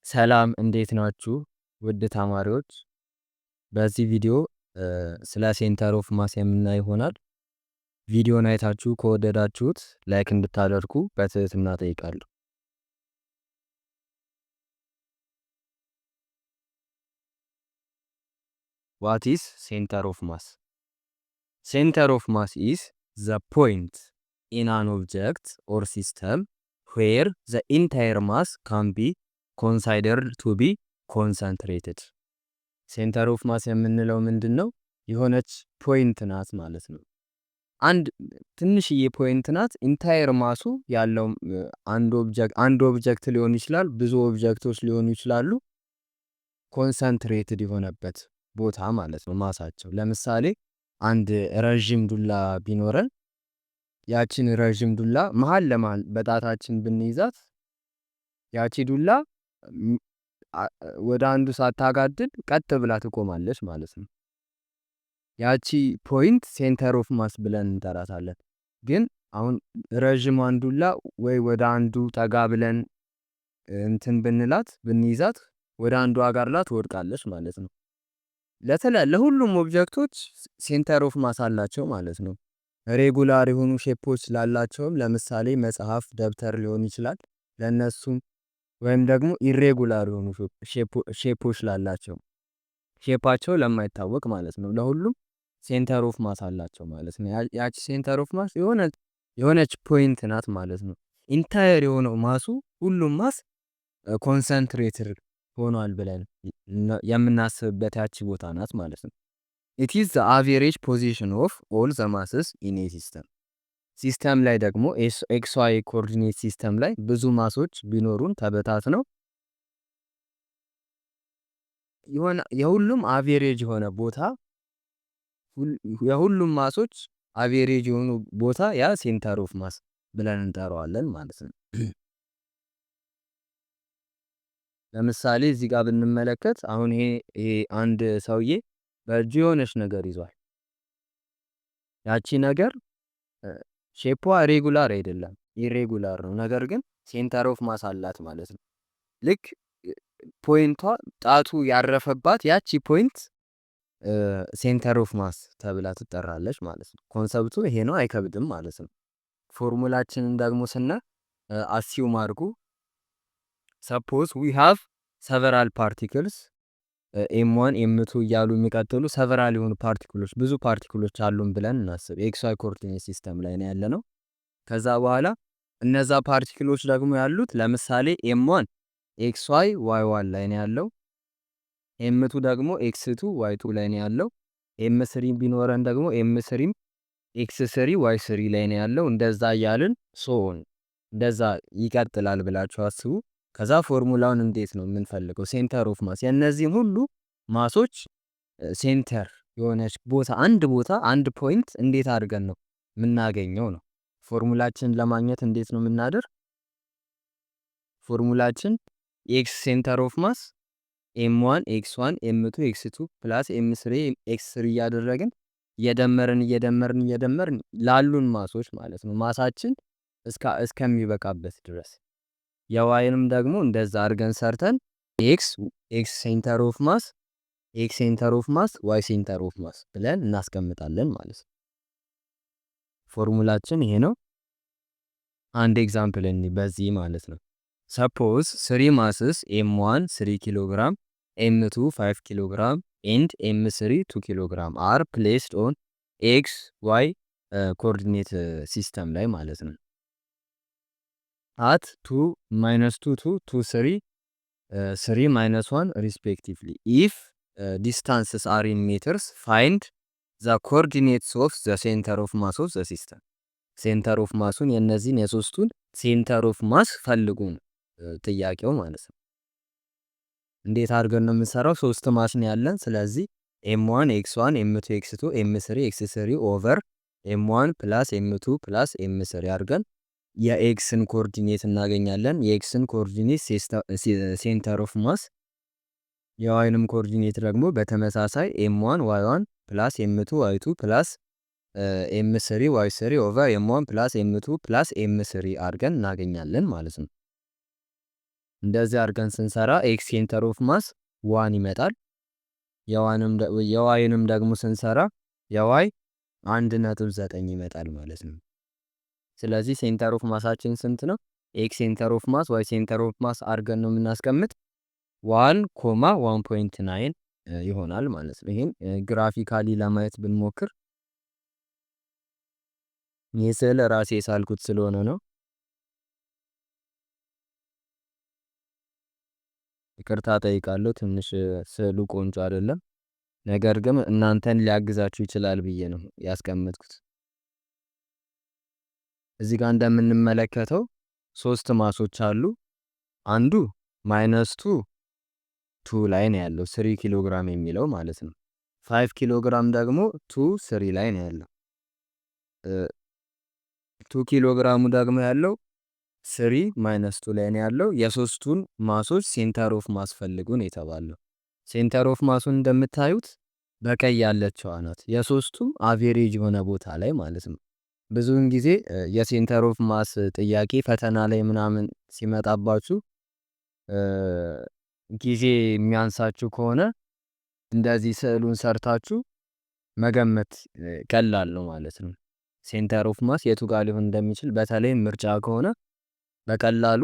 ሰላም እንዴት ናችሁ? ውድ ተማሪዎች በዚህ ቪዲዮ ስለ ሴንተር ኦፍ ማስ የምናይ ይሆናል። ቪዲዮን አይታችሁ ከወደዳችሁት ላይክ እንድታደርጉ በትህትና እጠይቃለሁ። What is center of mass? Center of mass is the point in an object or system where the entire mass can be considered to be concentrated. ሴንተር ኦፍ ማስ የምንለው ምንድነው? የሆነች ፖይንት ናት ማለት ነው። አንድ ትንሽዬ ፖይንት ናት። ኢንታየር ማሱ ያለው አንድ ኦብጀክት ሊሆን ይችላል፣ ብዙ ኦብጀክቶች ሊሆኑ ይችላሉ። ኮንሰንትሬትድ የሆነበት ቦታ ማለት ነው ማሳቸው። ለምሳሌ አንድ ረዥም ዱላ ቢኖረን ያቺን ረዥም ዱላ መሃል ለመሃል በጣታችን ብንይዛት ያቺ ዱላ ወደ አንዱ ሳታጋድል ቀጥ ብላ ትቆማለች ማለት ነው። ያቺ ፖይንት ሴንተር ኦፍ ማስ ብለን እንጠራታለን። ግን አሁን ረዥሟን ዱላ ወይ ወደ አንዱ ጠጋ ብለን እንትን ብንይዛት ወደ አንዱ አጋርላ ትወድቃለች ማለት ነው። ለሁሉም ኦብጀክቶች ሴንተር ኦፍ ማስ አላቸው ማለት ነው። ሬጉላር የሆኑ ሼፖች ላላቸውም ለምሳሌ መጽሐፍ፣ ደብተር ሊሆን ይችላል ለነሱም ወይም ደግሞ ኢሬጉላር የሆኑ ሼፖች ላላቸው ሼፓቸው ለማይታወቅ ማለት ነው ለሁሉም ሴንተር ኦፍ ማስ አላቸው ማለት ነው። ያቺ ሴንተር ኦፍ ማስ የሆነች ፖይንት ናት ማለት ነው። ኢንታየር የሆነው ማሱ ሁሉም ማስ ኮንሰንትሬትድ ሆኗል ብለን የምናስብበት ያቺ ቦታ ናት ማለት ነው። it is the average position of all the masses in a system. ሲስተም ላይ ደግሞ ኤክስ ዋይ ኮኦርዲኔት ሲስተም ላይ ብዙ ማሶች ቢኖሩን ተበታትነው የሁሉም አቬሬጅ የሆነ ቦታ የሁሉም ማሶች አቬሬጅ የሆኑ ቦታ ያ ሴንተር ኦፍ ማስ ብለን እንጠራዋለን ማለት ነው። ለምሳሌ እዚህ ጋር ብንመለከት አሁን ይሄ አንድ ሰውዬ በእጁ የሆነች ነገር ይዟል። ያቺ ነገር ሼፖ ሬጉላር አይደለም፣ ኢሬጉላር ነው። ነገር ግን ሴንተር ኦፍ ማስ አላት ማለት ነው። ልክ ፖይንቷ ጣቱ ያረፈባት ያቺ ፖይንት ሴንተር ኦፍ ማስ ተብላ ትጠራለች ማለት ነው። ኮንሰፕቱ ይሄ ነው፣ አይከብድም ማለት ነው። ፎርሙላችንን ደግሞ አሲዩም አድርጉ። ሰፖዝ ዊ ሃቭ ሰቨራል ፓርቲክልስ ኤም1 ኤም2 እያሉ የሚቀጥሉ ሰቨራል የሆኑ ፓርቲክሎች ብዙ ፓርቲክሎች አሉን ብለን እናስብ። ኤክስ ዋይ ኮኦርዲኔት ሲስተም ላይ ነው ያለነው። ከዛ በኋላ እነዛ ፓርቲክሎች ደግሞ ያሉት ለምሳሌ ኤም1 ኤክስ ዋይ ዋይ 1 ላይ ነው ያለው። ኤም2 ደግሞ ኤክስ2 ዋይ 2 ላይ ነው ያለው። ኤም3 ቢኖረን ደግሞ ኤም3 ኤክስ3 ዋይ 3 ላይ ነው ያለው። እንደዛ እያልን እንደዛ ይቀጥላል ብላችሁ አስቡ። ከዛ ፎርሙላውን እንዴት ነው የምንፈልገው? ሴንተር ኦፍ ማስ የነዚህም ሁሉ ማሶች ሴንተር የሆነች ቦታ አንድ ፖይንት እንዴት አድርገን ነው የምናገኘው ነው። ፎርሙላችን ለማግኘት እንዴት ነው የምናደርግ? ፎርሙላችን ኤክስ ሴንተር ኦፍ ማስ ኤም1 ኤክስ1 ኤም2 ኤክስ2 ፕላስ ኤም3 ኤክስ3 እያደረግን እየደመርን ላሉን ማሶች ማለት ነው ማሳችን እስከሚበቃበት ድረስ የዋይንም ደግሞ እንደዛ አድርገን ሰርተን ኤክስ ሴንተር ኦፍ ማስ ኤክስ ሴንተር ኦፍ ማስ ዋይ ሴንተር ኦፍ ማስ ብለን እናስቀምጣለን ማለት ነው። ፎርሙላችን ይሄ ነው። አንድ ኤግዛምፕል በዚህ ማለት ነው። ሰፖዝ 3 masses m1 3 kg, m2 5 kg and m3 2 kg are placed on x y coordinate system ላይ ማለት ነው at 2 minus 2 2 2 3 3 minus 1 respectively. If distances are in meters, find the coordinates of the center of mass of the system. ሴንተር ኦፍ ማሱን የነዚህን የሶስቱን ሴንተር ኦፍ ማስ ፈልጉ ነው ጥያቄው ማለት ነው። እንዴት አድርገን ነው የምንሰራው? ሶስት ማስ ነው ያለን። ስለዚህ m1 x1 m2 x2 m3 x3 ኦቨር m1 ፕላስ m2 ፕላስ m3 አድርገን የኤክስን ኮኦርዲኔት እናገኛለን። የኤክስን ኮኦርዲኔት ሴንተር ኦፍ ማስ፣ የዋይንም ኮኦርዲኔት ደግሞ በተመሳሳይ m1 y1 ፕላስ m2 y2 ፕላስ m3 y3 ኦቨር m1 ፕላስ m2 ፕላስ m3 አድርገን እናገኛለን ማለት ነው። እንደዚህ አድርገን ስንሰራ ኤክስ ሴንተር ኦፍ ማስ 1 ይመጣል። የዋይንም ደግሞ ስንሰራ የዋይ 1.9 ይመጣል ማለት ነው። ስለዚህ ሴንተር ኦፍ ማሳችን ስንት ነው? ኤክስ ሴንተር ኦፍ ማስ ዋይ ሴንተር ኦፍ ማስ አድርገን ነው የምናስቀምጥ 1,1.9 ይሆናል ማለት ነው። ይሄን ግራፊካሊ ለማየት ብንሞክር ይህ ስዕል ራሴ የሳልኩት ስለሆነ ነው። ይቅርታ ጠይቃለሁ። ትንሽ ስዕሉ ቆንጆ አይደለም፣ ነገር ግን እናንተን ሊያግዛችሁ ይችላል ብዬ ነው ያስቀመጥኩት። እዚህ ጋር እንደምንመለከተው 3 ማሶች አሉ። አንዱ -2 ላይ ነው ያለው 3 ኪሎ ግራም የሚለው ማለት ነው። 5 ኪሎ ግራም ደግሞ 3 ላይ ነው ያለው። 2 ኪሎ ግራሙ ደግሞ ያለው 3 ላይ ነው ያለው። የሶስቱን ማሶች ሴንተር ኦፍ ማስ ፈልጉ ነው የተባለው። ሴንተር ኦፍ ማሱን እንደምታዩት በቀይ ያለችዋ ናት። የሶስቱም አቬሬጅ የሆነ ቦታ ላይ ማለት ነው። ብዙውን ጊዜ የሴንተር ኦፍ ማስ ጥያቄ ፈተና ላይ ምናምን ሲመጣባችሁ ጊዜ የሚያንሳችሁ ከሆነ እንደዚህ ስዕሉን ሰርታችሁ መገመት ቀላል ነው ማለት ነው። ሴንተር ኦፍ ማስ የቱ ጋር ሊሆን እንደሚችል በተለይ ምርጫ ከሆነ በቀላሉ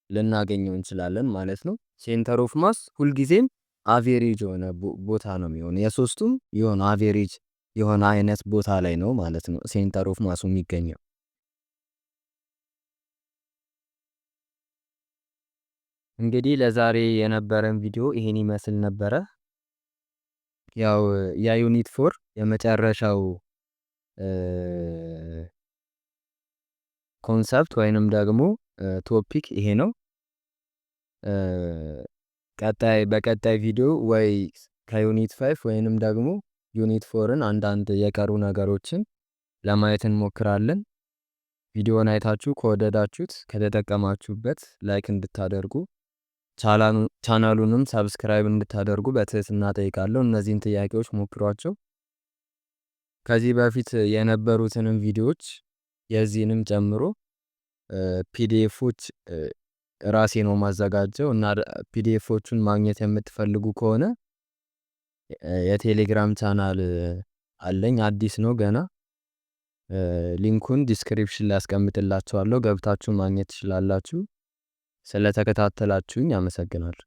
ልናገኘው እንችላለን ማለት ነው። ሴንተር ኦፍ ማስ ሁልጊዜም አቬሬጅ የሆነ ቦታ ነው የሚሆነው። የሶስቱም የሆነ አቬሬጅ የሆነ አይነት ቦታ ላይ ነው ማለት ነው ሴንተር ኦፍ ማሱ የሚገኘው። እንግዲህ ለዛሬ የነበረን ቪዲዮ ይሄን ይመስል ነበረ። ያው የዩኒት 4 የመጨረሻው ኮንሰፕት ወይንም ደግሞ ቶፒክ ይሄ ነው። በቀጣይ ቪዲዮ ወይ ከዩኒት 5 ወይንም ደግሞ ዩኒት 4ን አንዳንድ የቀሩ ነገሮችን ለማየት እንሞክራለን። ቪዲዮውን አይታችሁ ከወደዳችሁት ከተጠቀማችሁበት ላይክ እንድታደርጉ ቻናሉንም ሰብስክራይብ እንድታደርጉ በትህትና ጠይቃለሁ። እነዚህን ጥያቄዎች ሞክሯቸው። ከዚህ በፊት የነበሩትንም ቪዲዮዎች የዚህንም ጨምሮ ፒዲኤፎች ራሴ ነው ማዘጋጀው እና ፒዲኤፎቹን ማግኘት የምትፈልጉ ከሆነ የቴሌግራም ቻናል አለኝ። አዲስ ነው ገና። ሊንኩን ዲስክሪፕሽን ላይ አስቀምጥላችኋለሁ። ገብታችሁ ማግኘት ትችላላችሁ። ስለተከታተላችሁኝ አመሰግናለሁ።